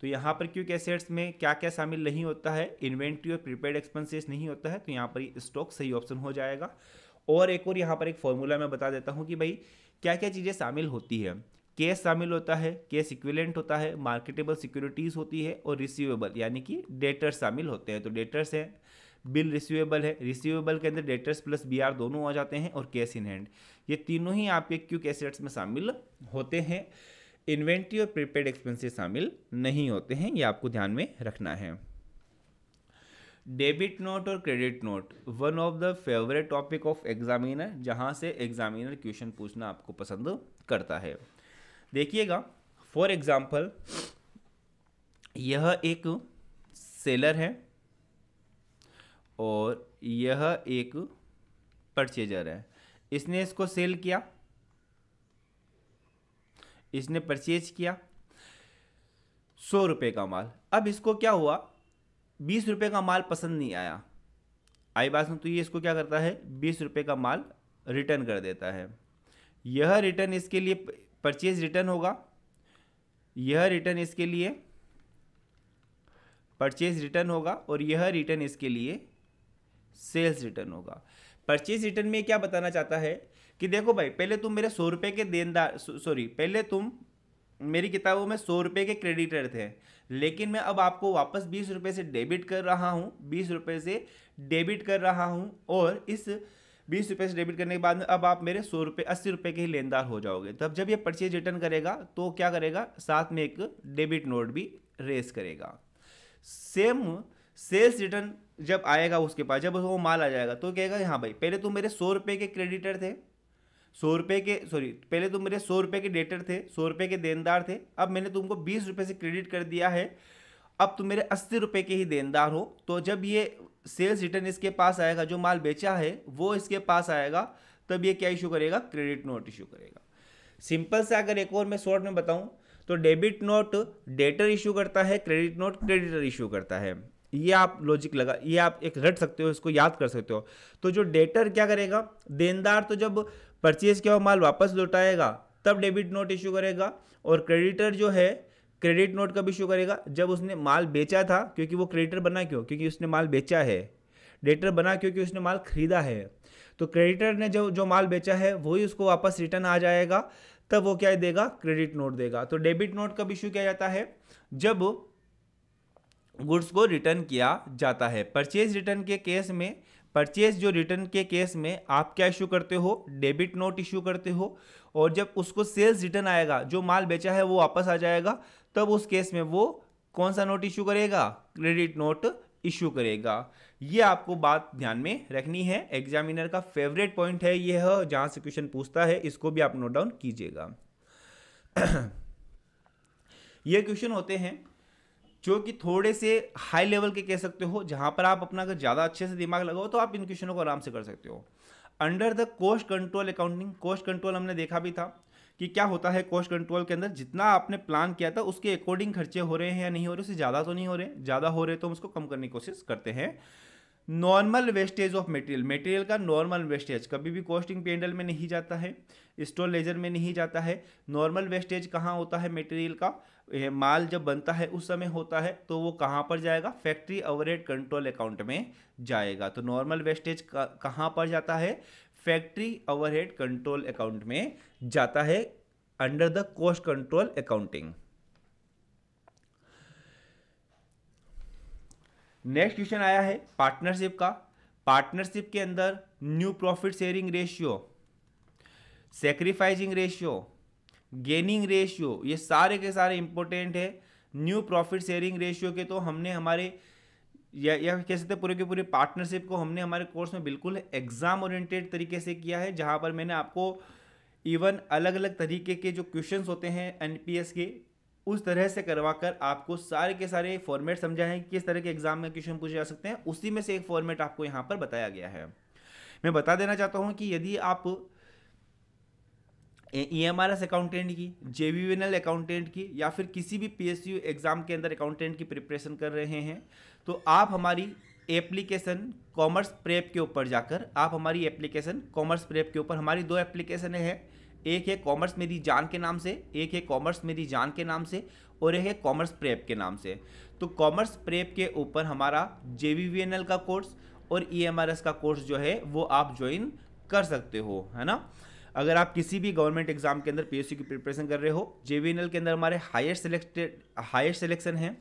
तो यहाँ पर क्विक एसेट्स में क्या क्या शामिल नहीं होता है, इन्वेंट्री और प्रीपेड एक्सपेंसेस नहीं होता है, तो यहाँ पर स्टॉक सही ऑप्शन हो जाएगा। और एक और यहाँ पर एक फॉर्मूला मैं बता देता हूँ कि भाई क्या क्या चीज़ें शामिल होती है। कैश शामिल होता है, कैश इक्विवेलेंट होता है, मार्केटेबल सिक्योरिटीज़ होती है और रिसीवेबल यानी कि डेटर्स शामिल होते हैं। तो डेटर्स है, बिल रिसीवेबल है, रिसीवेबल के अंदर डेटर्स प्लस बीआर दोनों आ जाते हैं, और कैश इन हैंड, ये तीनों ही आपके क्विक एसेट्स में शामिल होते हैं। इन्वेंट्री और प्रीपेड एक्सपेंसेस शामिल नहीं होते हैं, ये आपको ध्यान में रखना है। डेबिट नोट और credit note one of the favourite topic of examiner, जहां से एग्जामिनर क्वेश्चन पूछना आपको पसंद करता है। देखिएगा फॉर एग्जाम्पल यह एक सेलर है और यह एक परचेजर है। इसने इसको सेल किया, इसने परचेज किया 100 रुपये का माल। अब इसको क्या हुआ 20 रुपये का माल पसंद नहीं आया। आई बात सुन, तो ये इसको क्या करता है 20 रुपये का माल रिटर्न कर देता है। यह रिटर्न इसके लिए परचेज रिटर्न होगा, यह रिटर्न इसके लिए परचेज रिटर्न होगा और यह रिटर्न इसके लिए सेल्स रिटर्न होगा। परचेज रिटर्न में क्या बताना चाहता है कि देखो भाई पहले तुम मेरे 100 रुपये के देनदार, पहले तुम मेरी किताबों में 100 रुपये के क्रेडिटर थे, लेकिन मैं अब आपको वापस 20 रुपये से डेबिट कर रहा हूँ, 20 रुपये से डेबिट कर रहा हूँ, और इस 20 रुपये से डेबिट करने के बाद में अब आप मेरे 100 रुपये 80 रुपये के ही लेनदार हो जाओगे। तब जब ये परचेज रिटर्न करेगा तो क्या करेगा, साथ में एक डेबिट नोट भी रेस करेगा। सेम सेल्स रिटर्न जब आएगा उसके पास, जब वो माल आ जाएगा तो कहेगा हाँ भाई पहले तुम मेरे 100 रुपये के क्रेडिटर थे, 100 रुपये के पहले तुम मेरे 100 रुपये के डेटर थे, 100 रुपये के देनदार थे, अब मैंने तुमको 20 रुपये से क्रेडिट कर दिया है, अब तुम मेरे 80 रुपये के ही देनदार हो। तो जब ये सेल्स रिटर्न इसके पास आएगा, जो माल बेचा है वो इसके पास आएगा, तब ये क्या इशू करेगा, क्रेडिट नोट इशू करेगा। सिंपल से अगर एक और मैं शॉर्ट में बताऊं तो डेबिट नोट डेटर इशू करता है, क्रेडिट नोट क्रेडिटर इशू करता है। ये आप लॉजिक लगा, ये आप एक रट सकते हो, इसको याद कर सकते हो। तो जो डेटर क्या करेगा, देनदार तो जब परचेज किया हुआ माल वापस लौटाएगा तब डेबिट नोट इशू करेगा, और क्रेडिटर जो है क्रेडिट नोट कब इशू करेगा, जब उसने माल बेचा था, क्योंकि वो क्रेडिटर बना क्यों, क्योंकि उसने माल बेचा है। डेटर बना क्योंकि उसने माल खरीदा है। तो क्रेडिटर ने जो माल बेचा है वही उसको वापस रिटर्न आ जाएगा, तब वो क्या देगा, क्रेडिट नोट देगा। तो डेबिट नोट कब इशू किया जाता है, जब गुड्स को रिटर्न किया जाता है। परचेज रिटर्न के केस में परचेज जो रिटर्न के केस में आप क्या इशू करते हो, डेबिट नोट इशू करते हो, और जब उसको सेल्स रिटर्न आएगा, जो माल बेचा है वो वापस आ जाएगा, तब उस केस में वो कौन सा नोट इशू करेगा, क्रेडिट नोट इशू करेगा। ये आपको बात ध्यान में रखनी है, एग्जामिनर का फेवरेट पॉइंट है ये है, जहां से क्वेश्चन पूछता है, इसको भी आप नोट डाउन कीजिएगा। ये क्वेश्चन होते हैं जो कि थोड़े से हाई लेवल के कह सकते हो, जहां पर आप अपना अगर ज़्यादा अच्छे से दिमाग लगाओ तो आप इन क्वेश्चनों को आराम से कर सकते हो। Under the cost control accounting, cost control हमने देखा भी था कि क्या होता है कॉस्ट कंट्रोल के अंदर, जितना आपने प्लान किया था उसके अकॉर्डिंग खर्चे हो रहे हैं या नहीं हो रहे, उससे ज़्यादा तो नहीं हो रहे, ज़्यादा हो रहे तो हम उसको कम करने की कोशिश करते हैं। Normal wastage of material, material का नॉर्मल वेस्टेज कभी भी कॉस्टिंग पेंडल में नहीं जाता है, स्टोर लेजर में नहीं जाता है। नॉर्मल वेस्टेज कहाँ होता है मटेरियल का, माल जब बनता है उस समय होता है, तो वो कहाँ पर जाएगा, फैक्ट्री ओवरहेड कंट्रोल अकाउंट में जाएगा। तो नॉर्मल वेस्टेज कहाँ पर जाता है, फैक्ट्री ओवरहेड कंट्रोल अकाउंट में जाता है, under the cost control accounting. Next question आया है पार्टनरशिप का। पार्टनरशिप के अंदर new profit sharing ratio, sacrificing ratio, gaining ratio, ये सारे के सारे इंपॉर्टेंट है। न्यू प्रॉफिट शेयरिंग रेशियो के तो हमने हमारे या कह सकते पूरे के पूरे पार्टनरशिप को हमने हमारे कोर्स में बिल्कुल एग्जाम ओरिएंटेड तरीके से किया है, जहां पर मैंने आपको इवन अलग अलग तरीके के जो क्वेश्चंस होते हैं एनपीएस के, उस तरह से करवाकर आपको सारे के सारे फॉर्मेट समझा है कि किस तरह के एग्जाम में क्वेश्चन पूछे जा सकते हैं। उसी में से एक फॉर्मेट आपको यहाँ पर बताया गया है। मैं बता देना चाहता हूँ कि यदि आप EMRS अकाउंटेंट की, JVNL अकाउंटेंट की, या फिर किसी भी PSU एग्जाम के अंदर अकाउंटेंट की प्रिपरेशन कर रहे हैं, तो आप हमारी एप्लीकेशन कॉमर्स प्रेप के ऊपर जाकर, आप हमारी एप्लीकेशन कॉमर्स प्रेप के ऊपर, हमारी दो एप्लीकेशन है, एक है कॉमर्स मेरी जान के नाम से, एक है कॉमर्स मेरी जान के नाम से, और एक है कॉमर्स प्रेप के नाम से। तो कॉमर्स प्रेप के ऊपर हमारा JVNL का कोर्स और EMRS का कोर्स जो है वो आप ज्वाइन कर सकते हो, है ना। अगर आप किसी भी गवर्नमेंट एग्जाम के अंदर PSU की प्रिपरेशन कर रहे हो, JVNL के अंदर हमारे हायर सिलेक्शन है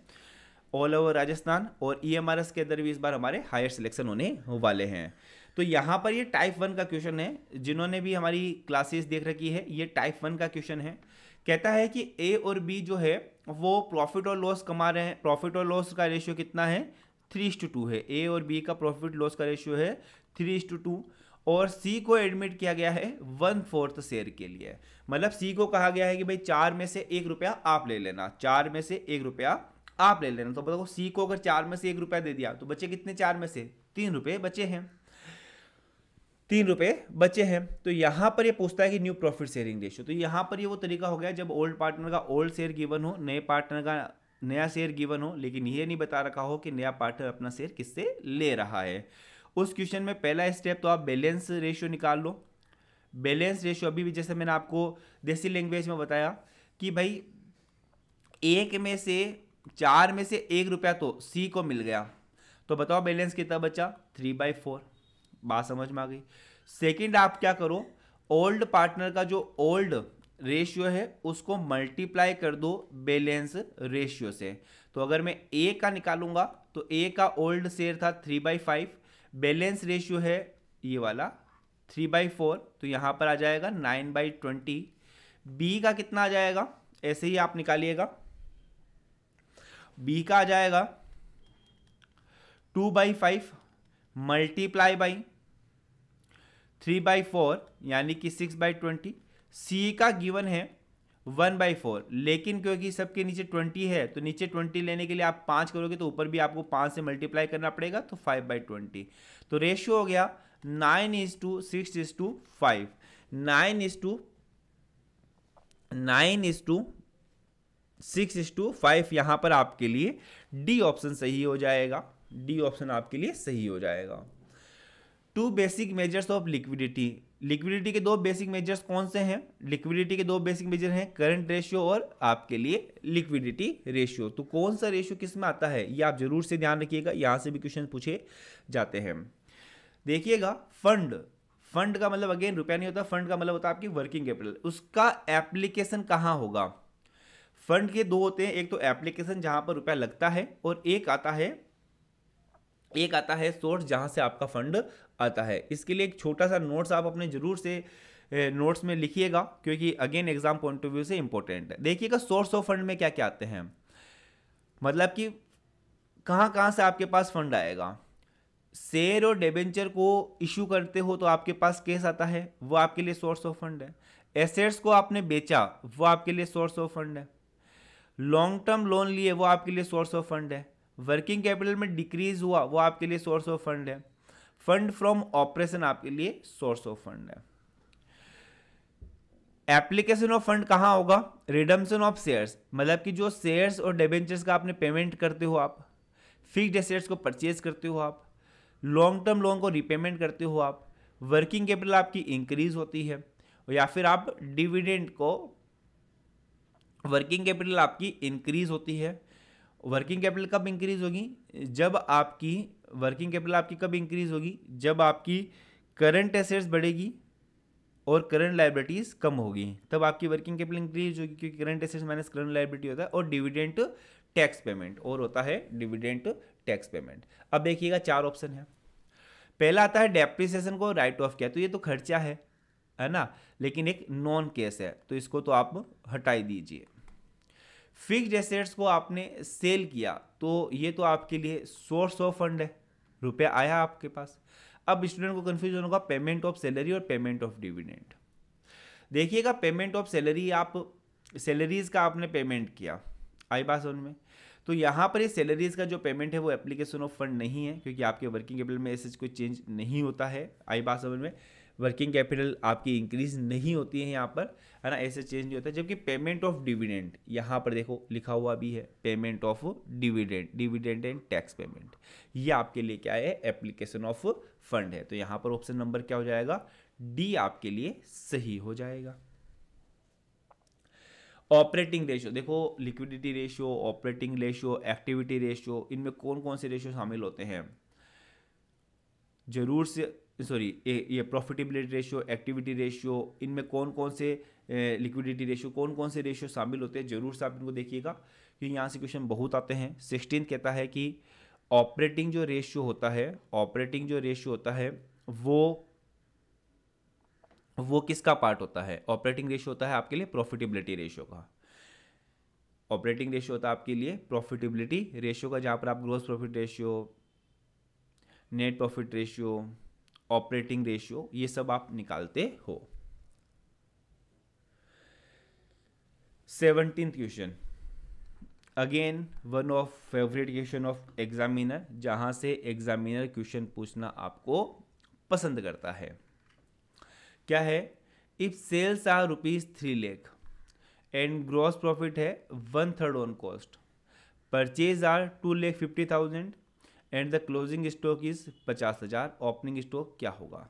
ऑल ओवर राजस्थान, और EMRS के अंदर भी इस बार हमारे हायर सिलेक्शन होने वाले हैं। तो यहाँ पर ये टाइप 1 का क्वेश्चन है, जिन्होंने भी हमारी क्लासेस देख रखी है, ये टाइप 1 का क्वेश्चन है। कहता है कि A और B जो है वो प्रॉफिट और लॉस कमा रहे हैं, प्रॉफिट और लॉस का रेशियो कितना है, 3:2 है। A और B का प्रॉफिट लॉस का रेशियो है 3:2, और C को एडमिट किया गया है 1/4 शेयर के लिए। मतलब C को कहा गया है कि भाई 4 में से 1 रुपया आप ले लेना, 4 में से 1 रुपया आप ले लेना। तो बताओ C को अगर 4 में से 1 रुपया दे दिया तो बचे कितने, 4 में से 3 रुपये बचे हैं, 3 रुपये बचे हैं। तो यहाँ पर ये पूछता है कि न्यू प्रॉफिट शेयरिंग रेशियो। तो यहाँ पर ये वो तरीका हो गया जब ओल्ड पार्टनर का ओल्ड शेयर गिवन हो, नए पार्टनर का नया शेयर गिवन हो, लेकिन ये नहीं बता रखा हो कि नया पार्टनर अपना शेयर किससे ले रहा है। उस क्वेश्चन में पहला स्टेप तो आप बैलेंस रेशियो निकाल लो। बैलेंस रेशियो अभी भी जैसे मैंने आपको देसी लैंग्वेज में बताया कि भाई 1 में से 4 में से 1 रुपया तो C को मिल गया, तो बताओ बैलेंस कितना बचा, 3/4। बात समझ में आ गई। सेकंड आप क्या करो, ओल्ड पार्टनर का जो ओल्ड रेशियो है उसको मल्टीप्लाई कर दो बैलेंस रेशियो से। तो अगर मैं A का निकालूंगा तो A का ओल्ड शेयर था 3/5, बैलेंस रेशियो है ये वाला 3/4, तो यहां पर आ जाएगा 9/20। B का कितना आ जाएगा, ऐसे ही आप निकालिएगा, B का आ जाएगा 2/5 मल्टीप्लाई बाई 3/4 यानी कि 6/20। C का गिवन है 1/4, लेकिन क्योंकि सबके नीचे 20 है तो नीचे 20 लेने के लिए आप 5 करोगे तो ऊपर भी आपको 5 से मल्टीप्लाई करना पड़ेगा, तो 5/20। तो रेशियो हो गया 9:6:5, 9:6:5। यहां पर आपके लिए डी ऑप्शन सही हो जाएगा, डी ऑप्शन आपके लिए सही हो जाएगा। 2 basic measures of liquidity, liquidity के 2 बेसिक मेजर्स कौन से हैं, लिक्विडिटी के 2 बेसिक मेजर हैं करंट रेशियो और आपके लिए लिक्विडिटी रेशियो। तो कौन सा रेशियो किस में आता है ये आप जरूर से ध्यान रखिएगा, यहां से भी क्वेश्चन पूछे जाते हैं। देखिएगा फंड, फंड का मतलब अगेन रुपया नहीं होता, फंड का मतलब होता है आपकी वर्किंग कैपिटल। उसका एप्लीकेशन कहां होगा, फंड के 2 होते हैं, एक तो एप्लीकेशन जहां पर रुपया लगता है और एक आता है एक आता है सोर्स जहाँ से आपका फंड आता है। इसके लिए एक छोटा सा नोट्स आप अपने जरूर से नोट्स में लिखिएगा, क्योंकि again exam point of view से इंपॉर्टेंट है। देखिएगा सोर्स ऑफ फंड में क्या क्या आते हैं, मतलब कि कहाँ कहाँ से आपके पास फंड आएगा। शेयर और डिबेंचर को इशू करते हो तो आपके पास केस आता है, वो आपके लिए सोर्स ऑफ फंड है। एसेट्स को आपने बेचा, वो आपके लिए सोर्स ऑफ फंड है। लॉन्ग टर्म लोन लिए, वो आपके लिए सोर्स ऑफ फंड है। वर्किंग कैपिटल में डिक्रीज हुआ, वो आपके लिए सोर्स ऑफ फंड है। फंड फ्रॉम ऑपरेशन आपके लिए सोर्स ऑफ फंड है। एप्लीकेशन ऑफ फंड कहाँ होगा, रिडम्पशन ऑफ शेयर्स, मतलब कि जो शेयर्स और डिबेंचर्स का आपने पेमेंट करते हो आप, फिक्स्ड एसेट्स को परचेज करते हो आप, लॉन्ग टर्म लोन को रिपेमेंट करते हो आप, वर्किंग कैपिटल आपकी इंक्रीज होती है, या फिर आप डिविडेंड को, वर्किंग कैपिटल आपकी इंक्रीज होती है। वर्किंग कैपिटल कब इंक्रीज होगी, जब आपकी वर्किंग कैपिटल आपकी कब इंक्रीज होगी, जब आपकी करंट एसेट्स बढ़ेगी और करंट लाइबिलिटीज कम होगी, तब आपकी वर्किंग कैपिटल इंक्रीज होगी, क्योंकि current assets minus current liability होता है। और डिविडेंड टैक्स पेमेंट, और होता है डिविडेंड टैक्स पेमेंट। अब देखिएगा 4 ऑप्शन है। पहला आता है डेप्रिसिएशन को राइट ऑफ किया, तो ये तो खर्चा है ना, लेकिन एक नॉन केस है, तो इसको तो आप हटाई दीजिए। फिक्स्ड एसेट्स को आपने सेल किया, तो ये तो आपके लिए सोर्स ऑफ फंड है, रुपया आया आपके पास। अब स्टूडेंट को कंफ्यूजन होगा पेमेंट ऑफ सैलरी और पेमेंट ऑफ डिविडेंड। देखिएगा पेमेंट ऑफ सैलरी, आप सैलरीज का आपने पेमेंट किया, आई बात समझ में, तो यहाँ पर ये सैलरीज का जो पेमेंट है वो एप्लीकेशन ऑफ फंड नहीं है, क्योंकि आपके वर्किंग कैपिटल में ऐसे कोई चेंज नहीं होता है। आई बात समझ में, वर्किंग कैपिटल आपकी इंक्रीज नहीं होती है यहाँ पर, है ना, ऐसे चेंज नहीं होता है। जबकि पेमेंट ऑफ डिविडेंड, यहाँ पर देखो लिखा हुआ भी है payment of dividend, dividend and tax payment, ये आपके लिए क्या है, एप्लीकेशन ऑफ फंड है। तो यहाँ पर ऑप्शन नंबर क्या हो जाएगा, डी आपके लिए सही हो जाएगा। ऑपरेटिंग रेशियो, देखो liquidity ratio, operating ratio, activity ratio, इनमें कौन कौन से रेशियो शामिल होते हैं, जरूर से, सॉरी ये प्रॉफिटेबिलिटी रेशियो, एक्टिविटी रेशियो, इनमें कौन कौन से लिक्विडिटी रेशियो, कौन कौन से रेशियो शामिल होते हैं, जरूर से आप इनको देखिएगा, क्योंकि यहाँ से क्वेश्चन बहुत आते हैं। 16 कहता है कि ऑपरेटिंग जो रेशियो होता है, ऑपरेटिंग जो रेशियो होता है वो किसका पार्ट होता है, ऑपरेटिंग रेशियो होता है आपके लिए प्रॉफिटेबिलिटी रेशियो का। ऑपरेटिंग रेशियो होता है आपके लिए प्रॉफिटेबिलिटी रेशियो का, जहाँ पर आप gross profit ratio, net profit ratio, operating ratio, ये सब आप निकालते हो। 17th question, again one of favourite question of examiner, जहां से एग्जामिनर क्वेश्चन पूछना आपको पसंद करता है। क्या है, if sales are ₹3 lakh and gross profit है 1/3 on cost, purchase are 2,50,000 and the closing stock is 50,000, opening stock क्या होगा।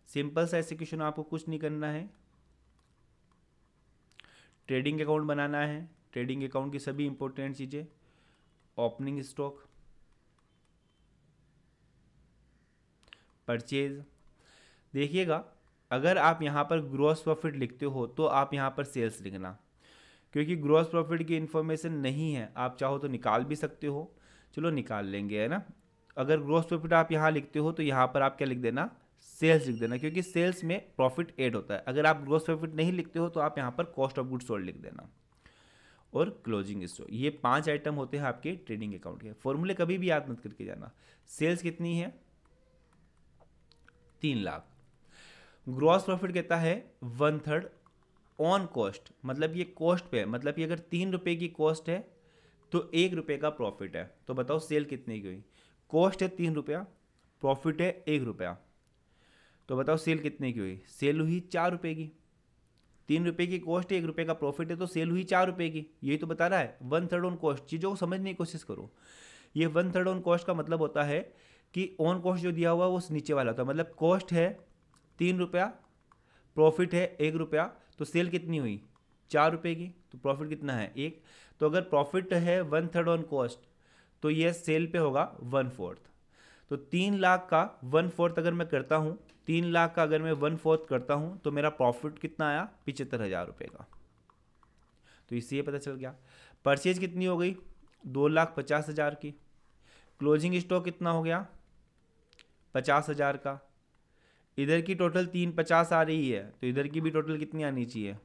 सिंपल सा ऐसे क्वेश्चन, आपको कुछ नहीं करना है, ट्रेडिंग अकाउंट बनाना है, ट्रेडिंग अकाउंट की सभी इंपॉर्टेंट चीजें, ओपनिंग स्टॉक, परचेज। देखिएगा अगर आप यहाँ पर ग्रॉस प्रॉफिट लिखते हो तो आप यहाँ पर सेल्स लिखना, क्योंकि ग्रॉस प्रॉफिट की इन्फॉर्मेशन नहीं है, आप चाहो तो निकाल भी सकते हो, चलो निकाल लेंगे, है ना। अगर ग्रॉस प्रॉफिट आप यहाँ लिखते हो तो यहाँ पर आप क्या लिख देना, सेल्स लिख देना, क्योंकि सेल्स में प्रॉफिट ऐड होता है। अगर आप ग्रॉस प्रॉफिट नहीं लिखते हो तो आप यहाँ पर कॉस्ट ऑफ गुड्स सोल्ड लिख देना, और क्लोजिंग स्टॉक। ये 5 आइटम होते हैं आपके ट्रेडिंग अकाउंट के। फॉर्मूले कभी भी याद मत करके जाना। सेल्स कितनी है, 3 लाख। ग्रॉस प्रॉफिट कहता है 1/3 ऑन कॉस्ट, मतलब ये कॉस्ट पे है, मतलब ये अगर 3 रुपये की कॉस्ट है तो 1 रुपये का प्रॉफिट है। तो बताओ सेल कितने की हुई, कॉस्ट है 3 रुपया, प्रॉफिट है 1 रुपया, तो बताओ सेल कितने की हुई, सेल हुई 4 रुपये की। 3 रुपये की कॉस्ट है, 1 रुपये का प्रॉफिट है, तो सेल हुई 4 रुपये की। यही तो बता रहा है 1/3 ऑन कॉस्ट। चीज़ों को समझने की कोशिश करो। ये 1/3 ऑन कॉस्ट का मतलब होता है कि ऑन कॉस्ट जो दिया हुआ है वो नीचे वाला होता है, मतलब कॉस्ट है 3 रुपया, प्रॉफिट है 1 रुपया, तो सेल कितनी हुई 4 रुपये की, तो प्रॉफिट कितना है 1। तो अगर प्रॉफिट है 1/3 ऑन कॉस्ट तो ये सेल पे होगा 1/4। तो 3 लाख का 1/4 अगर मैं करता हूँ, 3 लाख का अगर मैं 1/4 करता हूँ तो मेरा प्रॉफिट कितना आया 75,000 रुपये का। तो इससे ये पता चल गया। परचेज कितनी हो गई 2,50,000 की, क्लोजिंग स्टॉक कितना हो गया 50,000 का, इधर की टोटल 350 आ रही है, तो इधर की भी टोटल कितनी आनी चाहिए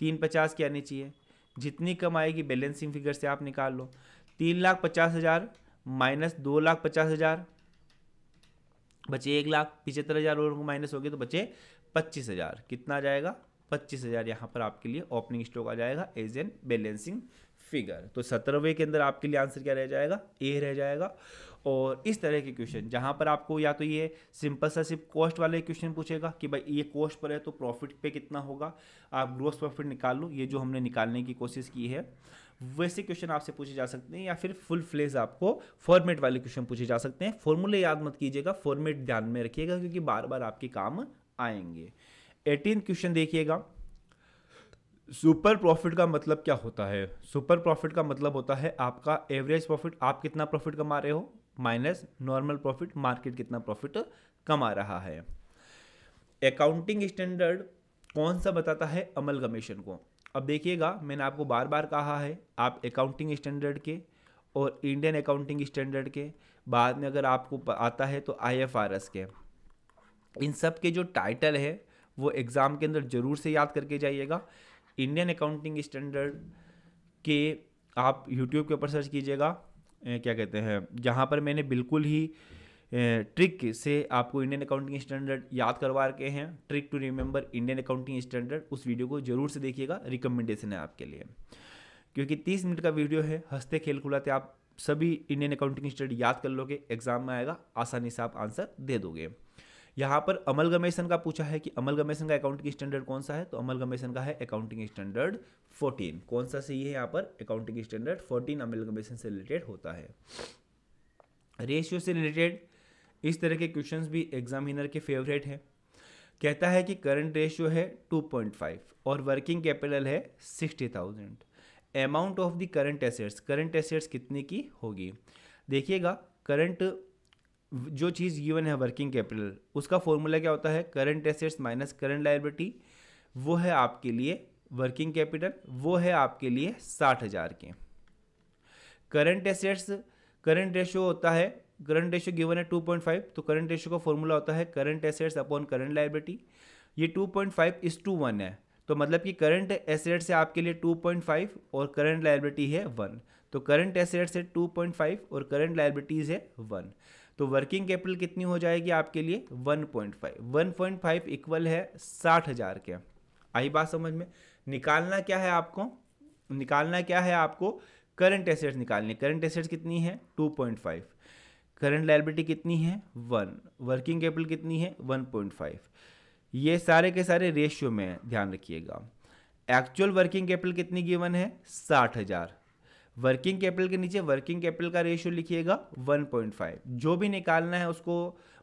350 की आनी चाहिए। जितनी कम आएगी बैलेंसिंग फिगर से आप निकाल लो। 3,50,000 माइनस 2,50,000 बचे 1,75,000 और माइनस हो गए तो बचे 25,000। कितना आ जाएगा 25,000 यहाँ पर आपके लिए ओपनिंग स्टॉक आ जाएगा एज एन बैलेंसिंग फिगर। तो 17वें के अंदर आपके लिए आंसर क्या रह जाएगा ए रह जाएगा। और इस तरह के क्वेश्चन जहाँ पर आपको या तो ये सिंपल सा सिर्फ कॉस्ट वाले क्वेश्चन पूछेगा कि भाई ये कॉस्ट पर है तो प्रॉफिट पे कितना होगा, आप ग्रोस प्रॉफिट निकाल लो, ये जो हमने निकालने की कोशिश की है वैसे क्वेश्चन आपसे पूछे जा सकते हैं, या फिर फुल फ्लेज आपको फॉर्मेट वाले क्वेश्चन पूछे जा सकते हैं। फॉर्मूले याद मत कीजिएगा, फॉर्मेट ध्यान में रखिएगा क्योंकि बार बार आपके काम आएंगे। 18 क्वेश्चन देखिएगा, सुपर प्रॉफिट का मतलब क्या होता है। सुपर प्रॉफिट का मतलब होता है आपका एवरेज प्रॉफिट, आप कितना प्रॉफिट कमा रहे हो, माइनस नॉर्मल प्रॉफिट, मार्केट कितना प्रॉफिट कमा रहा है। अकाउंटिंग स्टैंडर्ड कौन सा बताता है अमलगमेशन को। अब देखिएगा मैंने आपको बार बार कहा है आप अकाउंटिंग स्टैंडर्ड के और इंडियन अकाउंटिंग स्टैंडर्ड के बाद में अगर आपको आता है तो IFRS के, इन सब के जो टाइटल है वो एग्ज़ाम के अंदर ज़रूर से याद करके जाइएगा। इंडियन अकाउंटिंग स्टैंडर्ड के आप यूट्यूब के ऊपर सर्च कीजिएगा, क्या कहते हैं, जहाँ पर मैंने बिल्कुल ही ट्रिक से आपको इंडियन अकाउंटिंग स्टैंडर्ड याद करवा रखे हैं, trick to remember Indian accounting standard. उस वीडियो को जरूर से देखिएगा, रिकमेंडेशन है आपके लिए, क्योंकि 30 मिनट का वीडियो है, हंसते खेल खुलाते आप सभी इंडियन अकाउंटिंग स्टैंडर्ड याद कर लोगे, एग्जाम में आएगा आसानी से आप आंसर दे दोगे। यहाँ पर अमलगमेशन का पूछा है कि अमलगमेशन का अकाउंटिंग स्टैंडर्ड कौन सा है, तो अमलगमेशन का है अकाउंटिंग स्टैंडर्ड 14। कौन सा सही है यहाँ पर, अकाउंटिंग स्टैंडर्ड 14 अमलगमेशन से रिलेटेड होता है। रेशियो से रिलेटेड इस तरह के क्वेश्चंस भी एग्जामिनर के फेवरेट हैं। कहता है कि करंट रेशियो है 2.5 और वर्किंग कैपिटल है 60,000। Amount of the current assets कितने की होगी। देखिएगा करंट जो चीज़ गिवन है वर्किंग कैपिटल, उसका फॉर्मूला क्या होता है, current assets minus current liability, वो है आपके लिए वर्किंग कैपिटल, वो है आपके लिए 60,000 के। करंट एसेट्स करंट रेशियो होता है, करंट रेशियो गिवन है 2.5, तो करंट रेशियो का फॉर्मूला होता है current assets upon current liability. ये 2.5:1 है, तो मतलब कि करंट एसेट्स है आपके लिए 2.5 और करंट लायबिलिटी है 1, तो करंट एसेट्स है 2.5 और करंट लायबिलिटीज है 1, तो वर्किंग कैपिटल कितनी हो जाएगी आपके लिए 1.5। 1.5 इक्वल है 60,000 के। आई बात समझ में। निकालना क्या है आपको, निकालना क्या है आपको, करंट एसेट्स निकालनी। करंट एसेट्स कितनी है 2.5, करंट लायबिलिटी कितनी है 1, वर्किंग कैपिटल कितनी है 1.5। ये सारे के सारे रेशियो में ध्यान रखिएगा। एक्चुअल वर्किंग कैपिटल कितनी गिवन है 60,000। वर्किंग कैपिटल के नीचे वर्किंग कैपिटल का रेशियो लिखिएगा 1.5। जो भी निकालना है उसको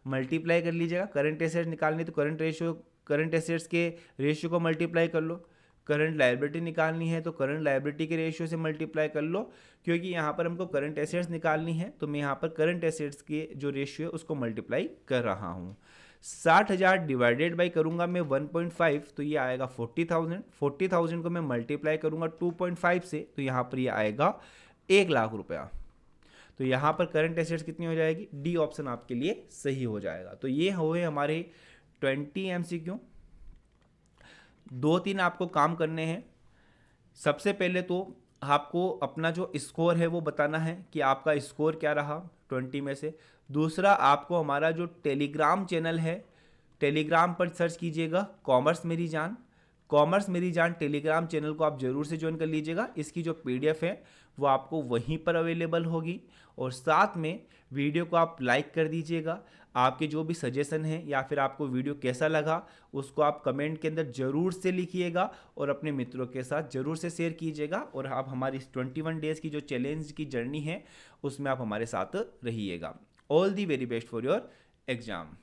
मल्टीप्लाई कर लीजिएगा। करंट एसेट्स निकालनी तो करंट एसेट्स के रेशियो को मल्टीप्लाई कर लो। करंट लायबिलिटी निकालनी है तो करंट लायबिलिटी के रेशियो से मल्टीप्लाई कर लो, क्योंकि यहाँ पर हमको करंट एसेट्स निकालनी है तो मैं यहाँ पर करंट एसेट्स के जो रेशियो है उसको मल्टीप्लाई कर रहा हूँ। 60,000 डिवाइडेड बाई करूँगा मैं 1.5 तो ये आएगा 40,000। 40,000 को मैं मल्टीप्लाई करूँगा 2.5 से तो यहाँ पर ये आएगा 1,00,000 रुपया। तो यहाँ पर करंट एसेट्स कितनी हो जाएगी, डी ऑप्शन आपके लिए सही हो जाएगा। तो ये हुए हमारे 20 MCQ। 2-3 आपको काम करने हैं। सबसे पहले तो आपको अपना जो स्कोर है वो बताना है कि आपका स्कोर क्या रहा 20 में से। दूसरा, आपको हमारा जो टेलीग्राम चैनल है, टेलीग्राम पर सर्च कीजिएगा कॉमर्स मेरी जान। कॉमर्स मेरी जान टेलीग्राम चैनल को आप ज़रूर से ज्वाइन कर लीजिएगा। इसकी जो PDF है वो आपको वहीं पर अवेलेबल होगी। और साथ में वीडियो को आप लाइक कर दीजिएगा। आपके जो भी सजेशन है या फिर आपको वीडियो कैसा लगा उसको आप कमेंट के अंदर ज़रूर से लिखिएगा और अपने मित्रों के साथ ज़रूर से शेयर कीजिएगा। और आप हमारी इस 21 डेज़ की जो चैलेंज की जर्नी है उसमें आप हमारे साथ रहिएगा। All the very best for your exam.